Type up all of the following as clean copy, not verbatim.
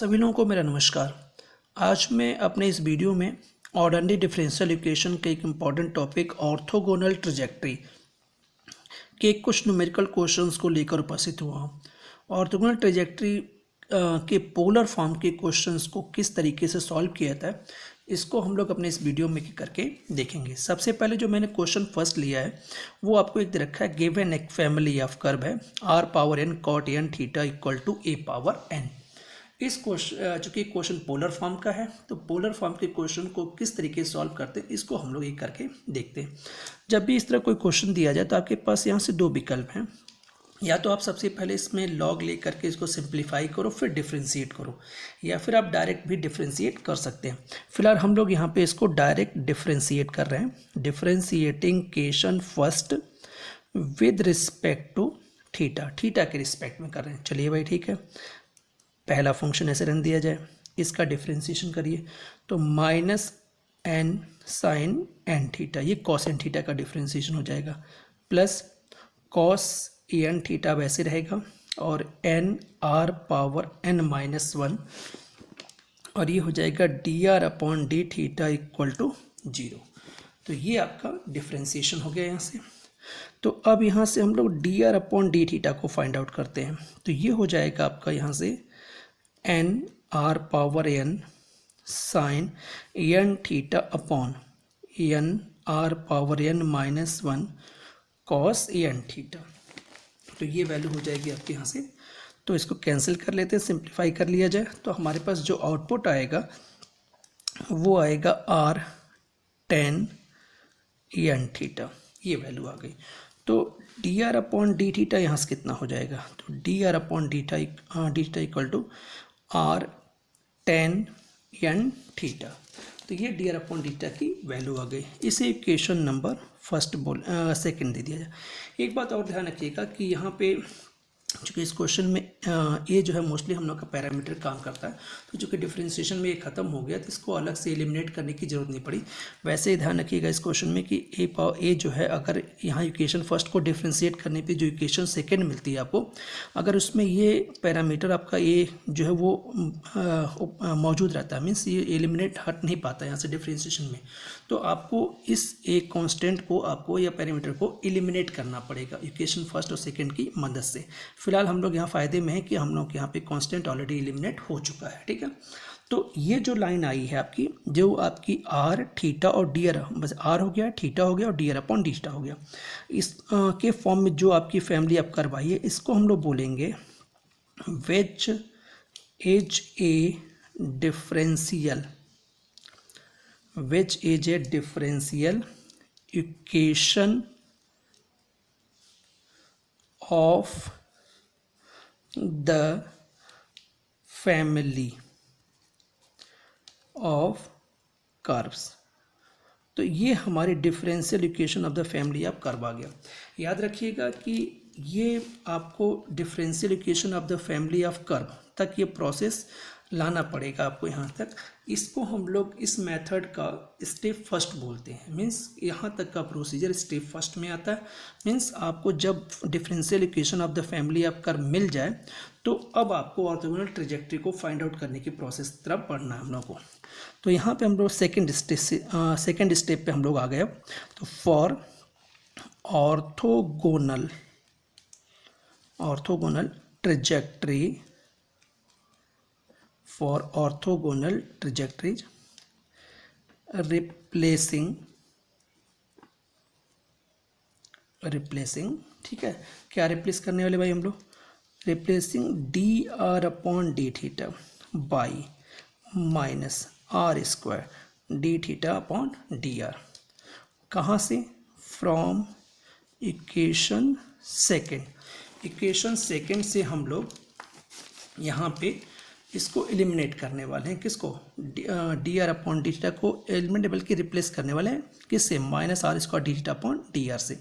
सभी लोगों को मेरा नमस्कार। आज मैं अपने इस वीडियो में ऑर्डिनरी डिफरेंशियल इक्वेशन के एक इम्पॉर्टेंट टॉपिक ऑर्थोगोनल ट्रैजेक्टरी के कुछ न्यूमेरिकल क्वेश्चंस को लेकर उपस्थित हुआ हूँ। ऑर्थोगोनल ट्रैजेक्टरी के पोलर फॉर्म के क्वेश्चंस को किस तरीके से सॉल्व किया जाता है, इसको हम लोग अपने इस वीडियो में करके देखेंगे। सबसे पहले जो मैंने क्वेश्चन फर्स्ट लिया है वो आपको एक दे रखा है, गिवन एक फैमिली ऑफ कर्व है r power n cot n theta equal to a power n। इस क्वेश्चन चूँकि क्वेश्चन पोलर फॉर्म का है तो पोलर फॉर्म के क्वेश्चन को किस तरीके से सॉल्व करते हैं इसको हम लोग एक करके देखते हैं। जब भी इस तरह कोई क्वेश्चन दिया जाए तो आपके पास यहाँ से दो विकल्प हैं, या तो आप सबसे पहले इसमें लॉग ले करके इसको सिंप्लीफाई करो फिर डिफ्रेंशिएट करो, या फिर आप डायरेक्ट भी डिफ्रेंशिएट कर सकते हैं। फिलहाल हम लोग यहाँ पे इसको डायरेक्ट डिफ्रेंशिएट कर रहे हैं। Differentiating equation first with respect to theta, theta के रिस्पेक्ट में कर रहे हैं। चलिए भाई ठीक है, पहला फंक्शन ऐसे रन दिया जाए, इसका डिफ्रेंशिएशन करिए तो minus n sine n theta, ये कॉस एन थीटा का डिफ्रेंशिएशन हो जाएगा, प्लस कॉस एन थीटा वैसे रहेगा और n r power n minus one, और ये हो जाएगा d are upon D theta equal to 0। तो ये आपका डिफ्रेंशिएशन हो गया यहाँ से। तो अब यहाँ से हम लोग d are upon D theta को फाइंड आउट करते हैं। तो ये हो जाएगा आपका यहाँ से n r power n sine n theta upon n r power n minus one cos n theta. तो ये वैल्यू हो जाएगी आपके यहाँ से। तो इसको कैंसिल कर लेते हैं, सिंप्लीफाई कर लिया जाए तो हमारे पास जो आउटपुट आएगा वो आएगा आर टेन एन थीटा, ये वैल्यू आ गई। तो d are upon D theta यहाँ से कितना हो जाएगा, तो d are upon D theta equal to r tan n theta. तो ये d are upon D theta की वैल्यू आ गई। इसे इक्वेशन नंबर सेकंड दे दिया जाए। एक बात और ध्यान रखिएगा कि यहाँ पे चूँकि इस क्वेश्चन में ये जो है मोस्टली हम लोग का पैरामीटर काम करता है, तो चूँकि डिफरेंशिएशन में ये खत्म हो गया तो इसको अलग से एलिमिनेट करने की ज़रूरत नहीं पड़ी। वैसे ही ध्यान रखिएगा इस क्वेश्चन में कि ए जो है, अगर यहाँ इक्वेशन फर्स्ट को डिफरेंशिएट करने पे जो इक्वेशन सेकंड मिलती है आपको, अगर उसमें ये पैरामीटर आपका ए जो है वो मौजूद रहता है, मीन्स ये एलिमिनेट हट नहीं पाता यहाँ से डिफरेंशिएशन में, तो आपको इस एक कॉन्स्टेंट को आपको या पैरामीटर को एलिमिनेट करना पड़ेगा इक्वेशन फर्स्ट और सेकेंड की मदद से। फिलहाल हम लोग यहाँ फ़ायदे में है कि हम लोग यहाँ पे कांस्टेंट ऑलरेडी एलिमिनेट हो चुका है, ठीक है। तो ये जो लाइन आई है आपकी, जो आपकी आर थीटा और डी आर, बस आर हो गया, थीटा हो गया और D R upon D theta हो गया, इस के फॉर्म में जो आपकी फैमिली आप करवाइए, इसको हम लोग बोलेंगे which is a differential, which is a differential equation of the family of curves. तो ये हमारी differential equation of the family of curve आ गया। याद रखिएगा कि ये आपको differential equation of the family of curve तक ये प्रोसेस लाना पड़ेगा आपको यहाँ तक। इसको हम लोग इस मेथड का स्टेप फर्स्ट बोलते हैं, मीन्स यहाँ तक का प्रोसीजर स्टेप फर्स्ट में आता है। मीन्स आपको जब differential equation of the family of curve मिल जाए तो अब आपको ऑर्थोगोनल ट्रैजेक्टरी को फाइंड आउट करने की प्रोसेस तरफ बढ़ना है हम लोग को। तो यहाँ पे हम लोग सेकेंड स्टेप पे हम लोग आ गए। तो for orthogonal trajectory, for orthogonal trajectories replacing, ठीक है, क्या रिप्लेस करने वाले भाई हम लोग, replacing d are upon D theta by minus are square D theta upon D r. कहाँ से, from equation second. Equation second से हम लोग यहाँ पे इसको एलिमिनेट करने वाले हैं, किसको, d are upon D theta को एलिमिनेट बल्कि रिप्लेस करने वाले हैं, किससे, minus are square D theta upon D R से।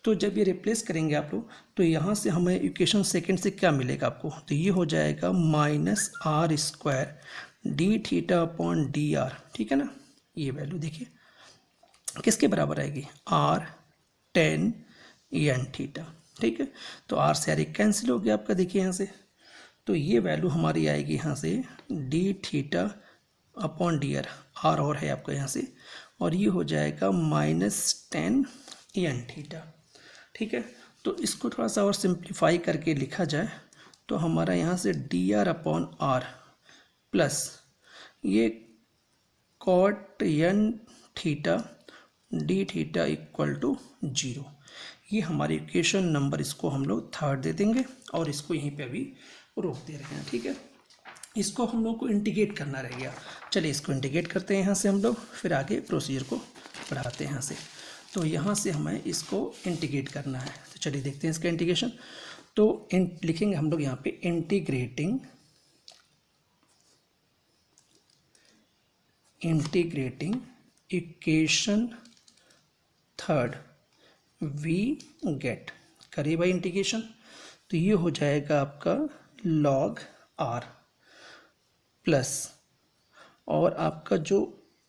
तो जब ये रिप्लेस करेंगे आप लोग तो यहाँ से हमें इक्वेशन सेकंड से क्या मिलेगा आपको, तो ये हो जाएगा minus are square D theta upon D r, ठीक है ना। ये वैल्यू देखिए किसके बराबर आएगी, आर टेन एन थीटा, ठीक है। तो आर से आर कैंसिल हो गया आपका, देखिए यहाँ से तो ये वैल्यू हमारी आएगी यहाँ से D theta upon D R और है आपका यहाँ से, और ये हो जाएगा -10 एन थीटा। ठीक है, तो इसको थोड़ा सा और सिंप्लीफाई करके लिखा जाए तो हमारा यहाँ से D R upon R plus ये cot N theta D theta equal to 0। ये हमारी इक्वेशन नंबर, इसको हम लोग 3rd दे देंगे और इसको यहीं पे अभी रोक दे रहे हैं। ठीक है, इसको हम लोग को इंटीग्रेट करना रह गया। चलिए इसको इंटीग्रेट करते हैं यहाँ से हम लोग, फिर आगे प्रोसीजर को बढ़ाते हैं यहाँ से। तो यहाँ से हमें इसको इंटीग्रेट करना है, तो चलिए देखते हैं इसका इंटीग्रेशन। तो लिखेंगे हम लोग यहाँ पे integrating equation 3rd we get, करिए भाई इंटीग्रेशन। तो ये हो जाएगा आपका log r प्लस, और आपका जो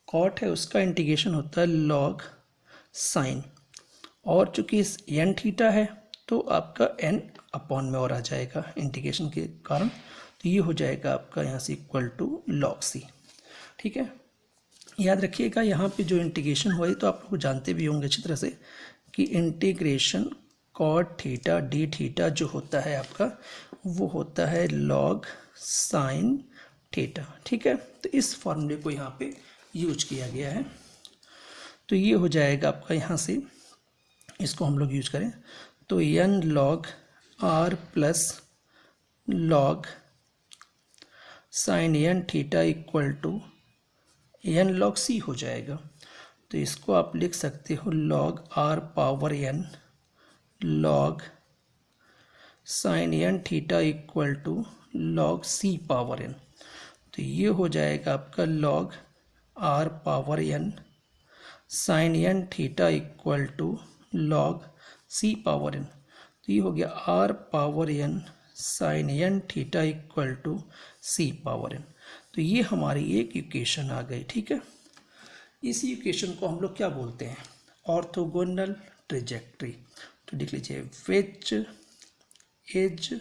कॉट है उसका इंटीग्रेशन होता है log साइन, और चूंकि इस एन थीटा है तो आपका n अपॉन में और आ जाएगा इंटीग्रेशन के कारण, तो ये हो जाएगा आपका यहाँ से इक्वल टू log c। ठीक है, याद रखिएगा यहाँ पे जो इंटीग्रेशन हुआ है तो आप लोग जानते भी होंगे अच्छी तरह से कि integration cot theta D theta जो होता है आपका वो होता है log साइन थीटा। ठीक है, तो इस फॉर्मूले को यहाँ पे यूज किया गया है। तो ये हो जाएगा आपका यहाँ से, इसको हम लोग यूज करें तो n log r plus log sine n theta equal to n log c हो जाएगा। तो इसको आप लिख सकते हो log r power n log sine n theta equal to log c power n। तो ये हो जाएगा आपका log r power n sine n theta equal to log c power n। तो ये हो गया r power n sine n theta equal to c power n। तो ये हमारी एक इक्वेशन आ गई। ठीक है, इसी इक्वेशन को हम लोग क्या बोलते हैं, ऑर्थोगोनल ट्रेजेक्ट्री। तो देख लीजिए, which is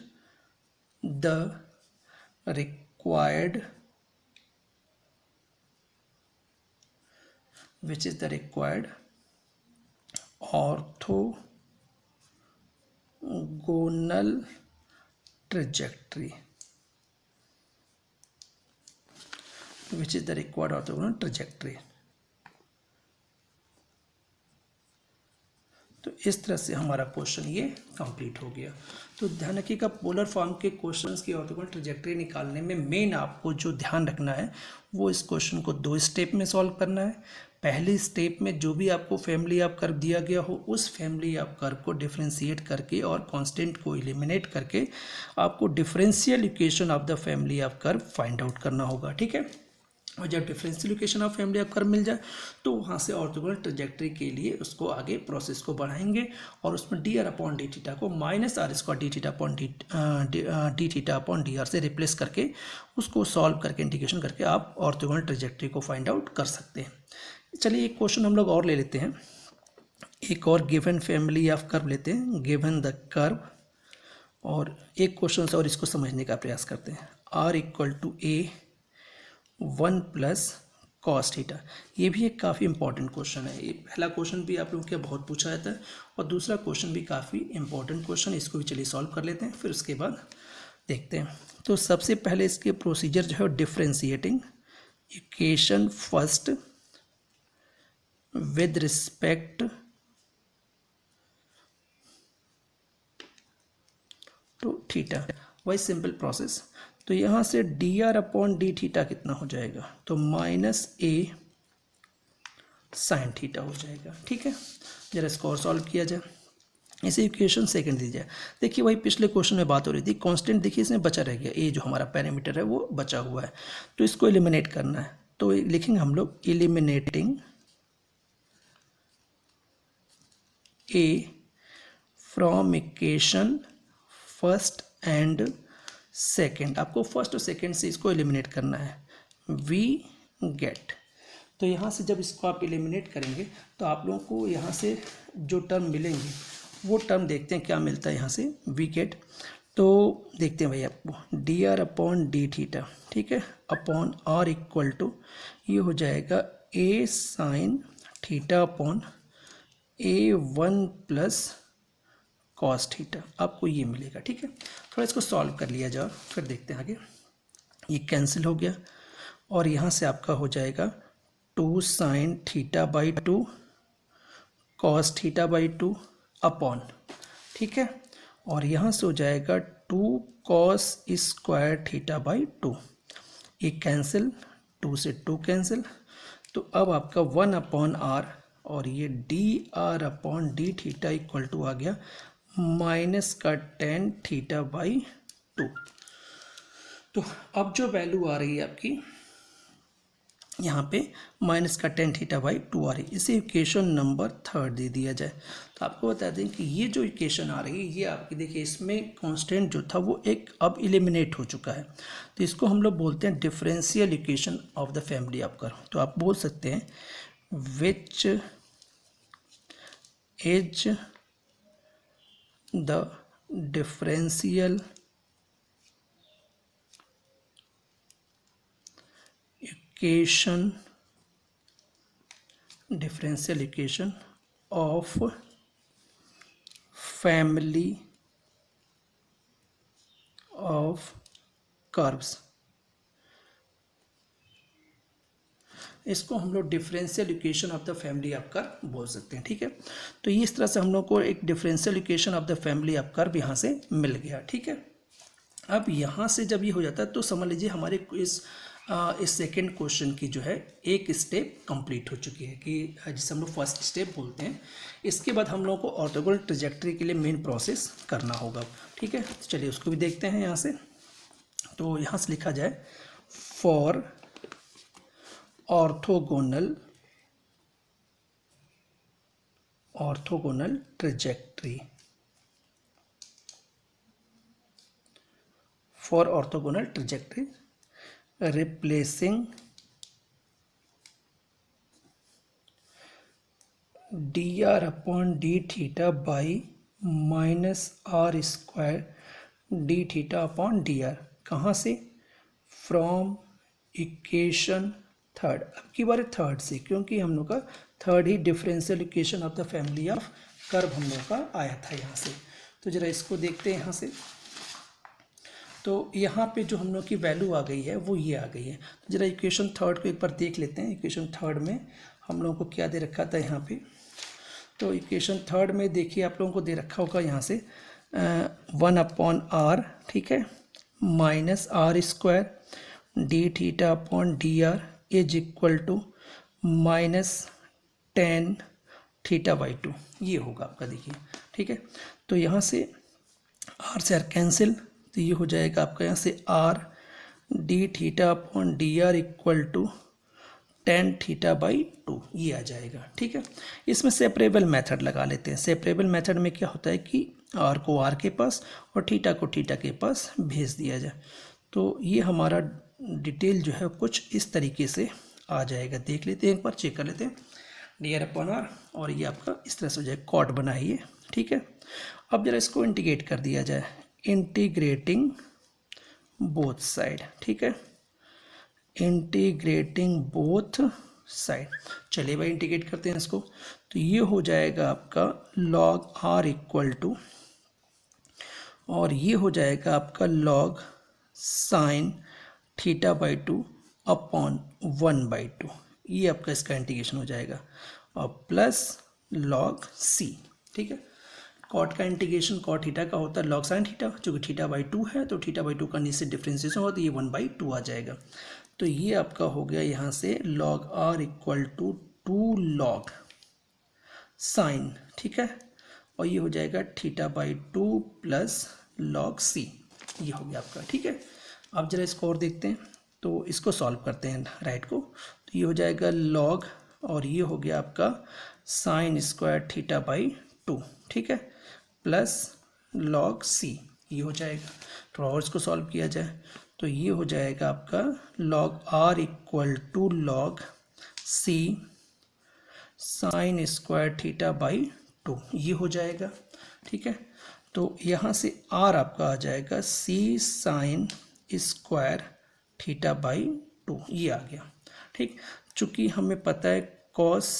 the required orthogonal trajectory, which is the required orthogonal trajectory। तो इस तरह से हमारा क्वेश्चन ये कंप्लीट हो गया। तो ध्यान रखिएगा, पोलर फॉर्म के क्वेश्चंस की ऑर्थोगोनल ट्रैजेक्टरी निकालने में मेन आपको जो ध्यान रखना है वो इस क्वेश्चन को 2 स्टेप में सॉल्व करना है। पहली स्टेप में जो भी आपको फैमिली ऑफ कर्व दिया गया हो उस फैमिली ऑफ कर्व को डिफरेंशिएट करके और कांस्टेंट को एलिमिनेट करके आपको differential equation of the family of curve find out करना होगा। ठीक है, और जब differential equation of family of curve मिल जाए तो वहाँ से ऑर्थोगोनल ट्रैजेक्टरी के लिए उसको आगे प्रोसेस को बढ़ाएंगे और उसमें D are upon D theta को minus are square D theta upon D theta upon D R से रिप्लेस करके उसको सॉल्व करके इंटीग्रेशन करके आप ऑर्थोगोनल ट्रैजेक्टरी को फाइंड आउट कर सकते हैं। चलिए एक क्वेश्चन हम लोग और ले लेते हैं, एक और गिवन फैमिली ऑफ कर्व लेते हैं, गिवन द कर्व, और एक क्वेश्चन और इसको समझने का प्रयास करते हैं। R equal to a 1 plus cos theta, ये भी एक काफ़ी इंपॉर्टेंट क्वेश्चन है। ये पहला क्वेश्चन भी आप लोगों के बहुत पूछा जाता है और दूसरा क्वेश्चन भी काफ़ी इंपॉर्टेंट क्वेश्चन, इसको भी चलिए सॉल्व कर लेते हैं, फिर उसके बाद देखते हैं। तो सबसे पहले इसके प्रोसीजर जो है differentiating equation first with respect to theta, वही सिंपल प्रोसेस। तो यहाँ से D R upon D theta कितना हो जाएगा, तो माइनस ए साइन थीटा हो जाएगा। ठीक है, जरा इसको और सॉल्व किया जाए। इसे इक्वेशन सेकंड दी जाए। देखिए वही पिछले क्वेश्चन में बात हो रही थी, कांस्टेंट देखिए इसमें बचा रह गया, ए जो हमारा पैरामीटर है वो बचा हुआ है, तो इसको एलिमिनेट करना है। तो लिखेंगे हम लोग eliminating A from equation first and second. आपको फर्स्ट और सेकेंड से इसको एलिमिनेट करना है, वी गेट। तो यहाँ से जब इसको आप एलिमिनेट करेंगे तो आप लोगों को यहाँ से जो टर्म मिलेंगे वो टर्म देखते हैं क्या मिलता है। यहाँ से वी गेट तो देखते हैं भाई आपको D R upon D theta, ठीक है, अपॉन आर इक्वल टू ये हो जाएगा ए साइन थीटा अपॉन ए वन प्लस कॉस थीटा, आपको ये मिलेगा। ठीक है, थोड़ा इसको सॉल्व कर लिया जाए फिर देखते हैं आगे। ये कैंसिल हो गया और यहाँ से आपका हो जाएगा 2 sine theta by 2 cos theta by 2 upon, ठीक है, और यहाँ से हो जाएगा 2 कॉस स्क्वायर थीटा बाई 2, ये कैंसिल, 2 से 2 कैंसिल, तो अब आपका 1 अपॉन आर और ये d are upon D theta equal to आ गया माइनस का tan थीटा बाई 2। तो अब जो वैल्यू आ रही है आपकी यहाँ पे माइनस का tan थीटा बाई 2 आ रही है, इसे इक्वेशन नंबर 3 दे दिया जाए। तो आपको बता दें कि ये जो इक्वेशन आ रही है ये आपकी देखिए इसमें कांस्टेंट जो था वो एक अब एलिमिनेट हो चुका है, तो इसको हम लोग बोलते हैं differential equation of the family of curve. तो आप बोल सकते हैं which is the differential equation of family of curves. इसको हम लोग differential equation of the family of curve बोल सकते हैं। ठीक है, तो इस तरह से हम लोग को एक differential equation of the family of curve यहाँ से मिल गया। ठीक है, अब यहाँ से जब ये हो जाता है तो समझ लीजिए हमारे इस सेकेंड क्वेश्चन की जो है एक स्टेप कंप्लीट हो चुकी है, कि जिसे हम लोग फर्स्ट स्टेप बोलते हैं। इसके बाद हम लोगों को ऑर्थोगोनल ट्रैजेक्टरी के लिए मेन प्रोसेस करना होगा। ठीक है, तो चलिए उसको भी देखते हैं यहाँ से। तो यहाँ से लिखा जाए for orthogonal trajectory, for orthogonal trajectory replacing dr upon d theta by minus r square d theta upon dr। कहाँ से? फ्रॉम इक्वेशन थर्ड, अब की बार थर्ड से, क्योंकि हम लोग का third he differential equation of the family of curve हम लोग का आया था यहाँ से। तो जरा इसको देखते हैं यहाँ से। तो यहाँ पे जो हम लोग की वैल्यू आ गई है वो ये आ गई है। तो जरा इक्वेशन थर्ड को एक बार देख लेते हैं। इक्वेशन थर्ड में हम लोगों को क्या दे रखा था यहाँ पे? तो इक्वेशन थर्ड में देखिए आप लोगों को दे रखा होगा यहाँ से 1 अपॉन आर, ठीक है, minus are square D theta upon D r is equal to minus tan theta by 2, ये होगा आपका देखिए। ठीक है, तो यहाँ से आर से आर कैंसिल, तो ये हो जाएगा आपका यहाँ से r d theta upon D r equal to tan theta by 2, ये आ जाएगा। ठीक है, इसमें सेपरेबल मेथड लगा लेते हैं। सेपरेबल मेथड में क्या होता है कि आर को आर के पास और थीटा को थीटा के पास भेज दिया जाए। तो ये हमारा डिटेल जो है कुछ इस तरीके से आ जाएगा। देख लेते हैं, एक बार चेक कर लेते हैं। डी आर अपॉन आर और ये आपका इस तरह से हो जाए, कॉट बनाइए। ठीक है, अब जरा इसको इंटीग्रेट कर दिया जाए, इंटीग्रेटिंग बोथ साइड। ठीक है, इंटीग्रेटिंग बोथ साइड। चलिए भाई इंटीग्रेट करते हैं इसको। तो ये हो जाएगा आपका लॉग आर इक्वल टू, और ये हो जाएगा आपका log sine theta by 2 upon 1 by 2, ये आपका इसका इंटीग्रेशन हो जाएगा, और प्लस लॉग सी। ठीक है, कॉट का इंटीग्रेशन कॉट थीटा का होता है लॉग साइन थीटा, जो कि थीटा बाई 2 है, तो थीटा बाई 2 का नीचे डिफ्रेंसिएशन होता है, ये 1 बाई 2 आ जाएगा। तो ये आपका हो गया यहाँ से log r equal to 2 log sine, ठीक है, और ये हो जाएगा theta by 2 plus log c, ये हो गया आपका। ठीक है, अब जरा इसको और देखते हैं। तो इसको सॉल्व करते हैं राइट को। तो ये हो जाएगा लॉग, और ये हो गया आपका साइन स्क्वायर थीटा बाई 2, ठीक है, प्लस लॉग सी, ये हो जाएगा। थोड़ा और इसको सॉल्व किया जाए तो ये हो जाएगा आपका log r equal to log c sine square theta by 2, ये हो जाएगा। ठीक है, तो यहाँ से r आपका आ जाएगा c sign square theta by 2, ये आ गया। ठीक, चूँकि हमें पता है cos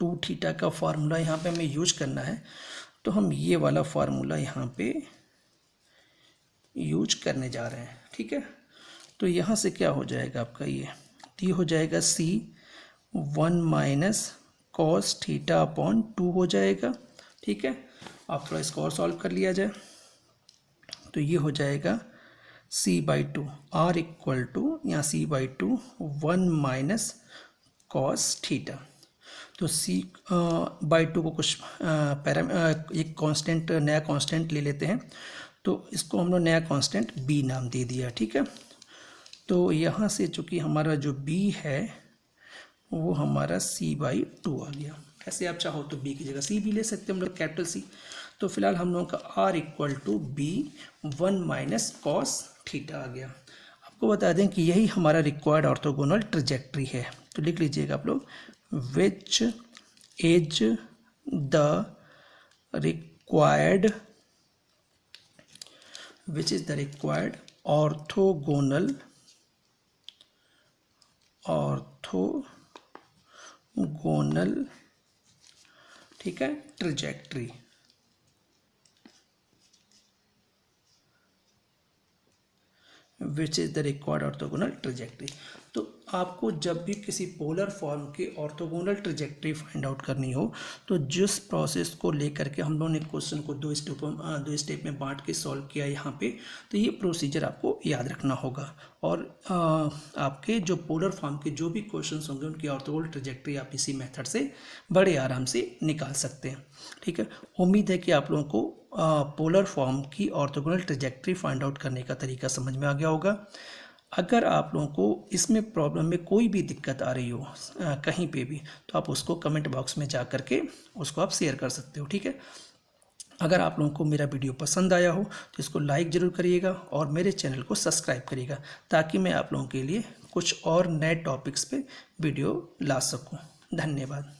2 थीटा का फार्मूला यहाँ पे हमें यूज करना है, तो हम ये वाला फार्मूला यहाँ पे यूज करने जा रहे हैं। ठीक है, तो यहाँ से क्या हो जाएगा आपका, ये हो जाएगा c 1 minus cos theta upon 2 हो जाएगा। ठीक है, आप थोड़ा इसको और सॉल्व कर लिया जाए तो ये हो जाएगा c/2, r इक्वल टू यहाँ c/2 1 माइनस कॉस थीटा। तो c/2 को कुछ एक कांस्टेंट, नया कांस्टेंट ले लेते हैं, तो इसको हम लोग नया कांस्टेंट b नाम दे दिया। ठीक है, तो यहाँ से चूँकि हमारा जो b है वो हमारा c/2 आ गया। ऐसे आप चाहो तो b की जगह c भी ले सकते हैं हम लोग, कैपिटल C। तो फिलहाल हम लोगों का r equal to b 1 minus cos theta आ गया। आपको बता दें कि यही हमारा रिक्वायर्ड ऑर्थोगोनल ट्रैजेक्टरी है, तो लिख लीजिएगा आप लोग, which is the required orthogonal ठीक है trajectory. Which is the required orthogonal trajectory. तो आपको जब भी किसी पोलर फॉर्म की ऑर्थोगोनल ट्रैजेक्टरी फाइंड आउट करनी हो, तो जिस प्रोसेस को लेकर के हम लोगों ने क्वेश्चन को दो स्टेप में बांट के सॉल्व किया यहाँ पे, तो ये प्रोसीजर आपको याद रखना होगा। और आपके जो पोलर फॉर्म के जो भी क्वेश्चंस होंगे उनकी ऑर्थोगोनल ट्रैजेक्टरी आप इसी मेथड से बड़े आराम से निकाल सकते हैं। ठीक है, उम्मीद है कि आप लोगों को पोलर फॉर्म की ऑर्थोगोनल ट्रैजेक्टरी फाइंड आउट करने का तरीका समझ में आ गया होगा। अगर आप लोगों को इसमें प्रॉब्लम में कोई भी दिक्कत आ रही हो कहीं पे भी, तो आप उसको कमेंट बॉक्स में जा करके उसको आप शेयर कर सकते हो। ठीक है, अगर आप लोगों को मेरा वीडियो पसंद आया हो तो इसको लाइक ज़रूर करिएगा और मेरे चैनल को सब्सक्राइब करिएगा, ताकि मैं आप लोगों के लिए कुछ और नए टॉपिक्स पे वीडियो ला सकूं। धन्यवाद।